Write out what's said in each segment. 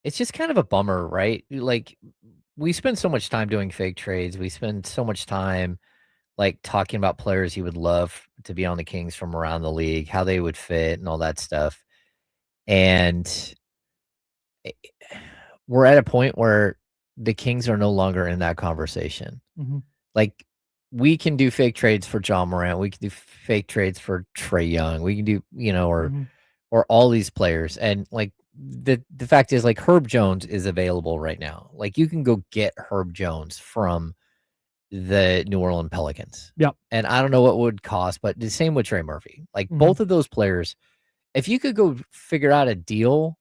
it's just kind of a bummer, right? Like, we spend so much time doing fake trades. We spend so much time, like, talking about players you would love to be on the Kings from around the league, how they would fit and all that stuff. And i we're at a point where the Kings are no longer in that conversation. Mhm. Like, we can do fake trades for John Morant. We can do fake trades for Trey Young. We can do, Mhm. or all these players. And like the fact is, like, Herb Jones is available right now. Like, you can go get Herb Jones from the New Orleans Pelicans. Yep. And I don't know what it would cost, but the same with Trey Murphy. Like, Mhm. both of those players, if you could go figure out a deal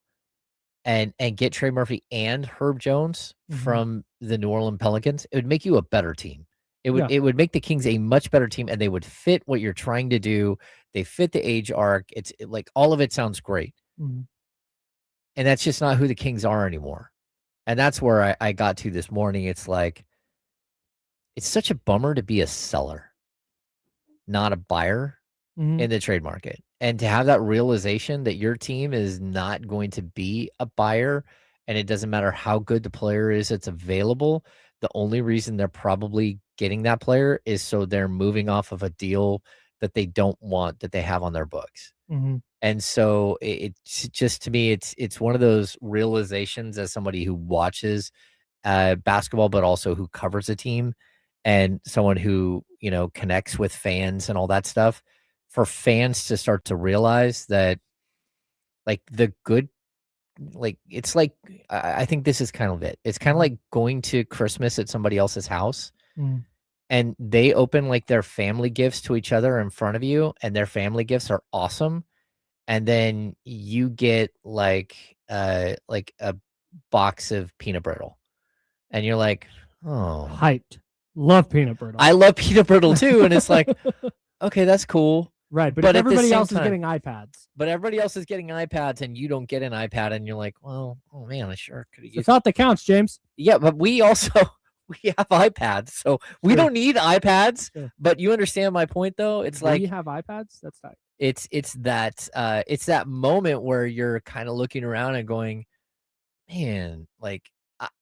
and get Trey Murphy and Herb Jones Mhm. from the New Orleans Pelicans, it would make you a better team. It would Yeah. it would make the Kings a much better team, and they would fit what you're trying to do. They fit the age arc. Like, all of it sounds great. Mhm. And that's just not who the Kings are anymore. And that's where I got to this morning. It's like, it's such a bummer to be a seller, not a buyer Mhm. in the trade market. And to have that realization that your team is not going to be a buyer, and it doesn't matter how good the player is that's available. The only reason they're probably getting that player is so they're moving off of a deal that they don't want, that they have on their books. Mhm. And so it's just, to me, it's one of those realizations as somebody who watches basketball, but also who covers a team, and someone who, connects with fans and all that stuff. For fans to start to realize that, like, the good, like, it's like, I think this is kind of it. It's kind of Mhm. like going to Christmas at somebody else's house, Mhm. and they open, like, their family gifts to each other in front of you, and their family gifts are awesome. And then you get, like a box of peanut brittle, and you're like, "Oh, Hyped. Love peanut brittle. I love peanut brittle too," and it's like, "Okay, that's cool." Right, but if But at the everybody same else is time, getting iPads, everybody else is getting iPads and you don't get an iPad, and you're like, "Well, oh man, I sure could have it's the used." thought that counts, James. Yeah, but we also we have iPads, so we True. don't need iPads. True. But you understand my point, though. It's We like, have iPads. That's tight. it's that moment where you're kind of looking around and going, man, like,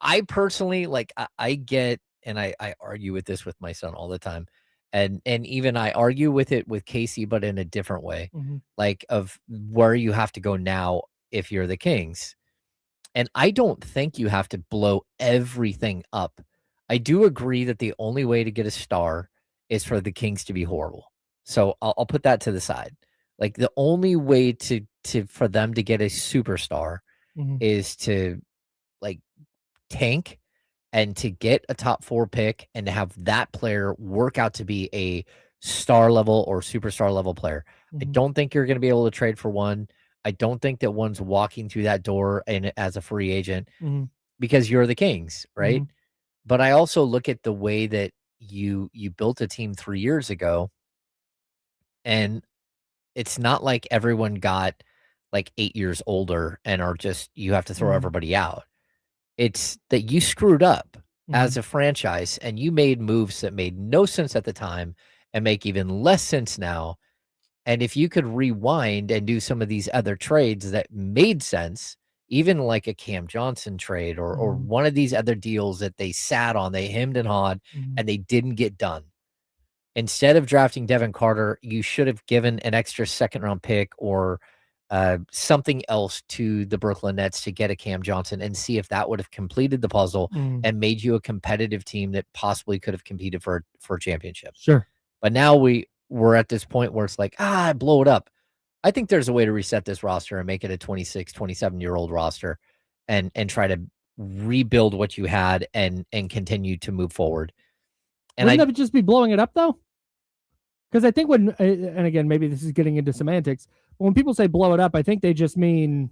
I personally, like, I get, and I argue with this with my son all the time, and even I argue with it with Casey, but in a different way, Mhm. like, of where you have to go now if you're the Kings. And I don't think you have to blow everything up. I do agree that the only way to get a star is for the Kings to be horrible. So I'll put that to the side. Like, the only way to for them to get a superstar Mhm. is to, like, tank, and to get a top 4 pick, and to have that player work out to be a star level or superstar level player. I Mhm. don't think you're gonna be able to trade for one. I don't think that one's walking through that door and as a free agent, Mhm. because you're the Kings, right? Mhm. But I also look at the way that you built a team 3 years ago, and it's not like everyone got, like, 8 years older and are just, you have to throw Mhm. everybody out. It's that you screwed up as Mhm. a franchise, and you made moves that made no sense at the time and make even less sense now. And if you could rewind and do some of these other trades that made sense, even like a Cam Johnson trade, or Mhm. one of these other deals that they sat on, they hemmed and hawed, Mhm. and they didn't get done. Instead of drafting Devin Carter, you should have given an extra second round pick, or something else to the Brooklyn Nets to get a Cam Johnson, and see if that would have completed the puzzle Mhm. and made you a competitive team that possibly could have competed for a championship. Sure. But now we're at this point where it's like, blow it up. I think there's a way to reset this roster and make it a 26, 27-year-old roster, and try to rebuild what you had, and continue to move forward. And Wouldn't I that just be blowing it up though? Because I think when, and again, maybe this is getting into semantics. But when people say blow it up, I think they just mean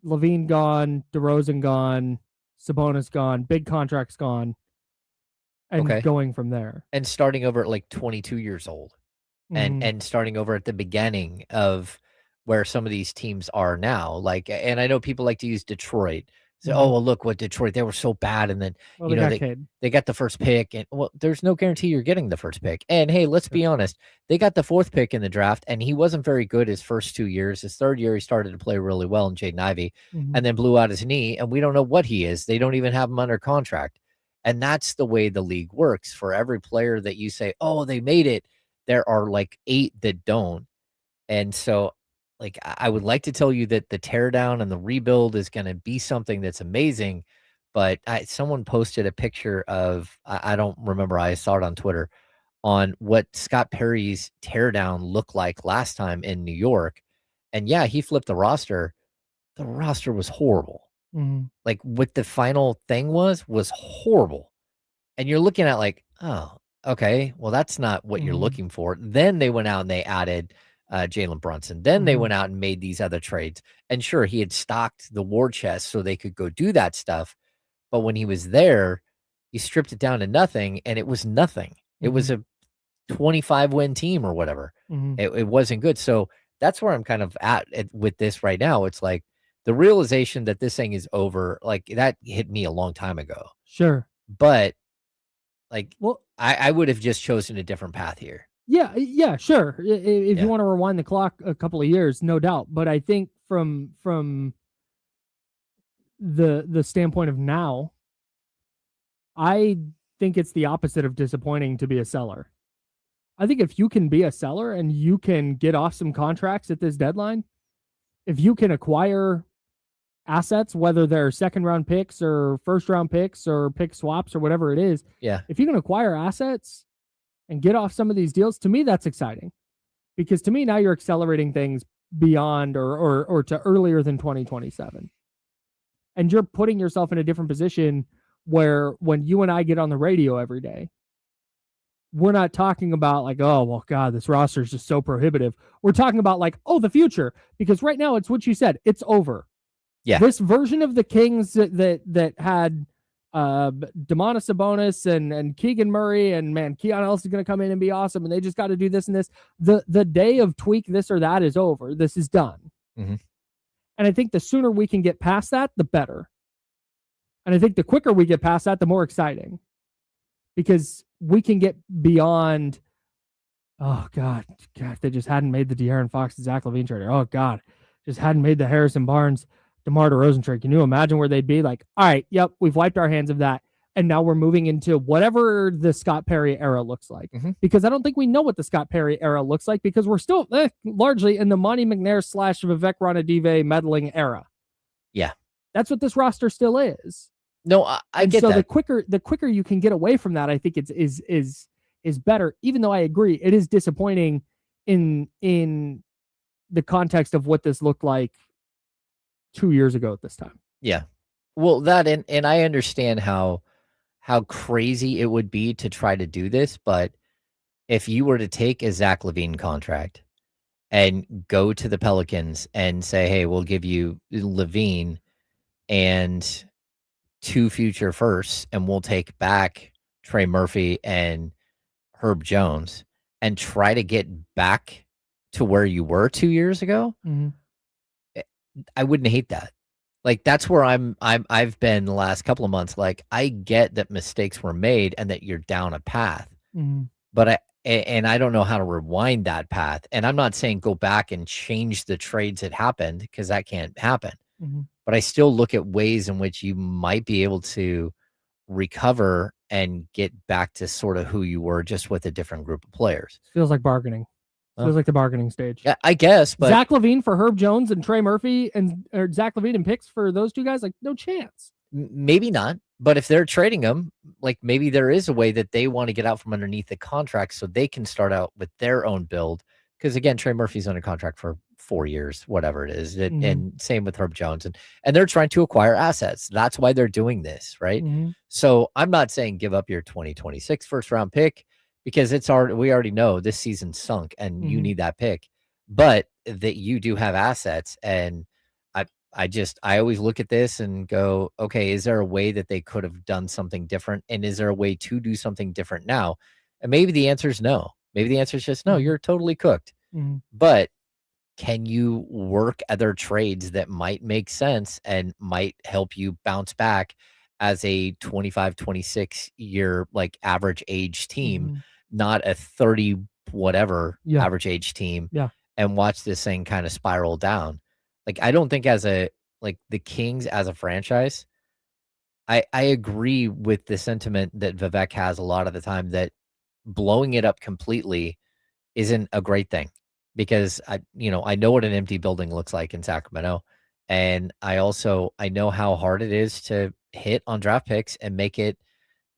Levine gone, DeRozan gone, Sabonis gone, big contracts gone, and Okay. going from there. And starting over at, like, 22 years old, and Mhm. and starting over at the beginning of where some of these teams are now. Like, and I know people like to use Detroit. So, oh, well, look what Detroit, they were so bad. And then, Well, they got Cade. they got the first pick. And, well, there's no guarantee you're getting the first pick. And, hey, let's be honest. They got the fourth pick in the draft, and he wasn't very good his first 2 years. His third year, he started to play really well in Jaden Ivey and then blew out his knee. And we don't know what he is. They don't even have him under contract. And that's the way the league works. For every player that you say, oh, they made it, there are like 8 that don't. And so, like, I would like to tell you that the teardown and the rebuild is going to be something that's amazing. But someone posted a picture of, I don't remember, I saw it on Twitter, on what Scott Perry's teardown looked like last time in New York. And yeah, he flipped the roster. The roster was horrible. Like, what the final thing was horrible. And you're looking at like, oh, okay, well, that's not what you're looking for. Then they went out and they added Jalen Brunson. Then they went out and made these other trades. And sure, he had stocked the war chest so they could go do that stuff. But when he was there, he stripped it down to nothing, and it was nothing. It was a 25-win team or whatever. It wasn't good. So that's where I'm kind of at with this right now. It's like the realization that this thing is over, like, that hit me a long time ago. Sure. But, like, well, I would have just chosen a different path here. Yeah, sure. If you want to rewind the clock a couple of years, no doubt. But I think from the standpoint of now, I think it's the opposite of disappointing to be a seller. I think if you can be a seller and you can get off some contracts at this deadline, if you can acquire assets, whether they're second round picks or first round picks or pick swaps or whatever it is, if you can acquire assets and get off some of these deals, to me, that's exciting. Because to me, now you're accelerating things beyond or to earlier than 2027. And you're putting yourself in a different position where when you and I get on the radio every day, we're not talking about like, oh, well, God, this roster is just so prohibitive. We're talking about like, oh, the future. Because right now, it's what you said. It's over. Yeah. This version of the Kings that had Domantas Sabonis and Keegan Murray and, man, Keon Ellis is going to come in and be awesome, and they just got to do this and this. The day of tweak this or that is over. This is done. And I think the sooner we can get past that, the better. And I think the quicker we get past that, the more exciting. Because we can get beyond, oh, God, if they just hadn't made the De'Aaron Fox and Zach LaVine trade. Oh, God, just hadn't made the Harrison Barnes, DeMar DeRozan trade. Can you imagine where they'd be? Like, all right, yep, we've wiped our hands of that. And now we're moving into whatever the Scott Perry era looks like. Because I don't think we know what the Scott Perry era looks like because we're still largely in the Monty McNair / Vivek Ranadive meddling era. Yeah. That's what this roster still is. No, I get that. So the quicker you can get away from that, I think is better. Even though I agree, it is disappointing in the context of what this looked like 2 years ago at this time. Yeah. Well, that and I understand how crazy it would be to try to do this, but if you were to take a Zach LaVine contract and go to the Pelicans and say, hey, we'll give you LaVine and 2 future firsts, and we'll take back Trey Murphy and Herb Jones and try to get back to where you were 2 years ago, I wouldn't hate that. Like, that's where I've been the last couple of months. Like, I get that mistakes were made and that you're down a path, but I don't know how to rewind that path. And I'm not saying go back and change the trades that happened because that can't happen. But I still look at ways in which you might be able to recover and get back to sort of who you were, just with a different group of players. Feels like bargaining. Feels like the bargaining stage. Yeah, I guess. But Zach LaVine for Herb Jones and Trey Murphy or Zach LaVine and picks for those two guys, like, no chance. Maybe not. But if they're trading them, like, maybe there is a way that they want to get out from underneath the contract so they can start out with their own build. Because, again, Trey Murphy's under contract for 4 years, whatever it is. And same with Herb Jones. And they're trying to acquire assets. That's why they're doing this, right? So I'm not saying give up your 2026 first round pick, because we already know this season sunk and you need that pick. But that you do have assets. And I always look at this and go, okay, is there a way that they could have done something different? And is there a way to do something different now? And maybe the answer is no. Maybe the answer is just no, you're totally cooked. But can you work other trades that might make sense and might help you bounce back as a 25, 26 year like average age team, Mhm. not a 30 whatever Yeah. average age team, Yeah. and watch this thing kind of spiral down. Like I don't think as a like the Kings as a franchise, I agree with the sentiment that Vivek has a lot of the time that blowing it up completely isn't a great thing because I know what an empty building looks like in Sacramento. And I know how hard it is to hit on draft picks and make it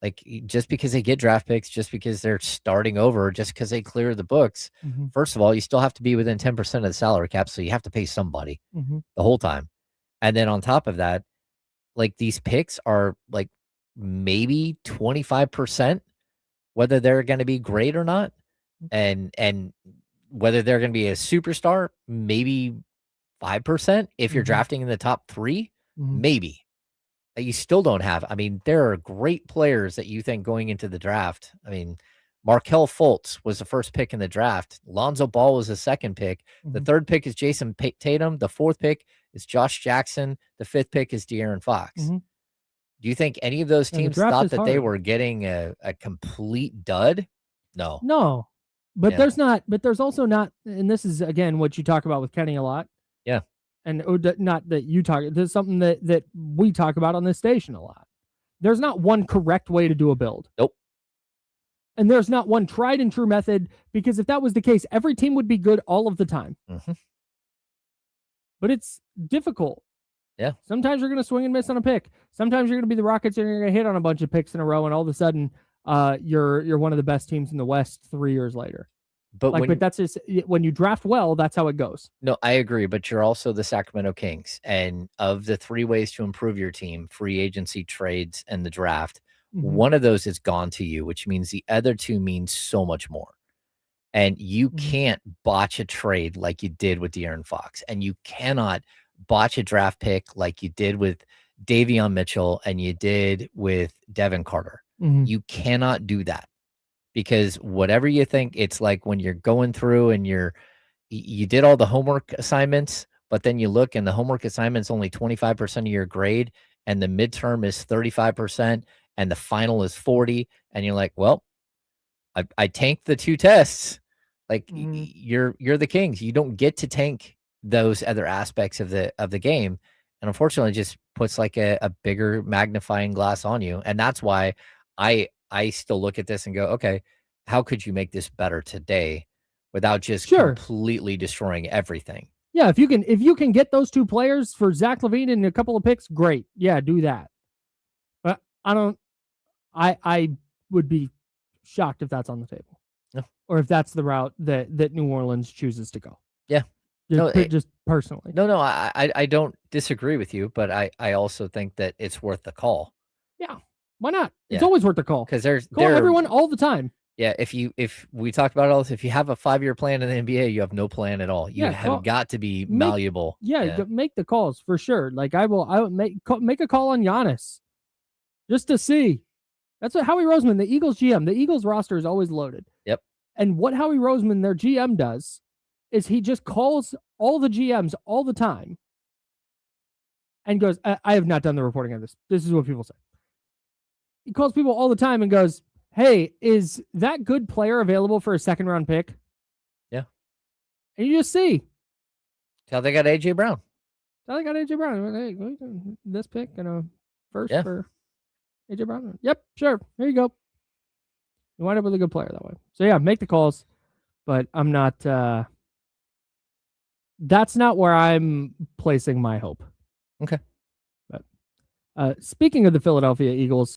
like just because they get draft picks, just because they're starting over, just because they clear the books. Mhm. First of all, you still have to be within 10% of the salary cap. So you have to pay somebody Mhm. the whole time. And then on top of that, like these picks are like maybe 25% whether they're going to be great or not, and whether they're going to be a superstar, maybe 5% if you're Mhm. drafting in the top 3, Mhm. maybe. That you still don't have. I mean, there are great players that you think going into the draft. I mean, Markelle Fultz was the first pick in the draft. Lonzo Ball was the second pick. The Mhm. third pick is Jason Tatum. The fourth pick is Josh Jackson. The fifth pick is De'Aaron Fox. Mhm. Do you think any of those And the teams draft thought is that they hard. were getting a complete dud? No. No. But Yeah. there's also not, and this is again what you talk about with Kenny a lot. Yeah. And not that you talk, there's something that we talk about on this station a lot. There's not one correct way to do a build. Nope. And there's not one tried and true method, because if that was the case, every team would be good all of the time. Mm-hmm. But it's difficult. Yeah. Sometimes you're going to swing and miss on a pick. Sometimes you're going to be the Rockets and you're going to hit on a bunch of picks in a row, and all of a sudden, you're one of the best teams in the West 3 years later. But that's just when you draft well. That's how it goes. No, I agree. But you're also the Sacramento Kings, and of the 3 ways to improve your team: free agency, trades, and the draft. Mm-hmm. One of those is gone to you, which means the other 2 means so much more. And you can't botch a trade like you did with De'Aaron Fox, and you cannot botch a draft pick like you did with Davion Mitchell and you did with Devin Carter. Mm-hmm. You cannot do that because whatever you think, it's like when you're going through and you did all the homework assignments, but then you look and the homework assignment's only 25% of your grade, and the midterm is 35%, and the final is 40, and you're like, well, I tanked the 2 tests. Like you're the Kings. You don't get to tank those other aspects of the game. And unfortunately, it just puts like a bigger magnifying glass on you. And that's why I still look at this and go, okay, how could you make this better today without just completely destroying everything? Yeah, if you can get those 2 players for Zach LaVine and a couple of picks, great. Yeah, do that. But I would be shocked if that's on the table. No. Or if that's the route that New Orleans chooses to go. Yeah. Just personally. No, I don't disagree with you, but I also think that it's worth the call. Yeah. Why not? It's always worth the call. Because there's call everyone all the time. Yeah, if we talked about all this, if you have a 5-year plan in the NBA, you have no plan at all. You have got to be malleable. Make the calls for sure. Like I would make a call on Giannis just to see. That's what Howie Roseman, the Eagles GM, the Eagles roster is always loaded. Yep. And what Howie Roseman, their GM, does is he just calls all the GMs all the time and goes, I have not done the reporting on this. This is what people say. He calls people all the time and goes, hey, is that good player available for a 2nd-round pick? Yeah. And you just see. That's how they got A.J. Brown. Hey, this pick and a first for A.J. Brown. Yep, sure. Here you go. You wind up with a good player that way. So, yeah, make the calls. But I'm not that's not where I'm placing my hope. Okay. But speaking of the Philadelphia Eagles,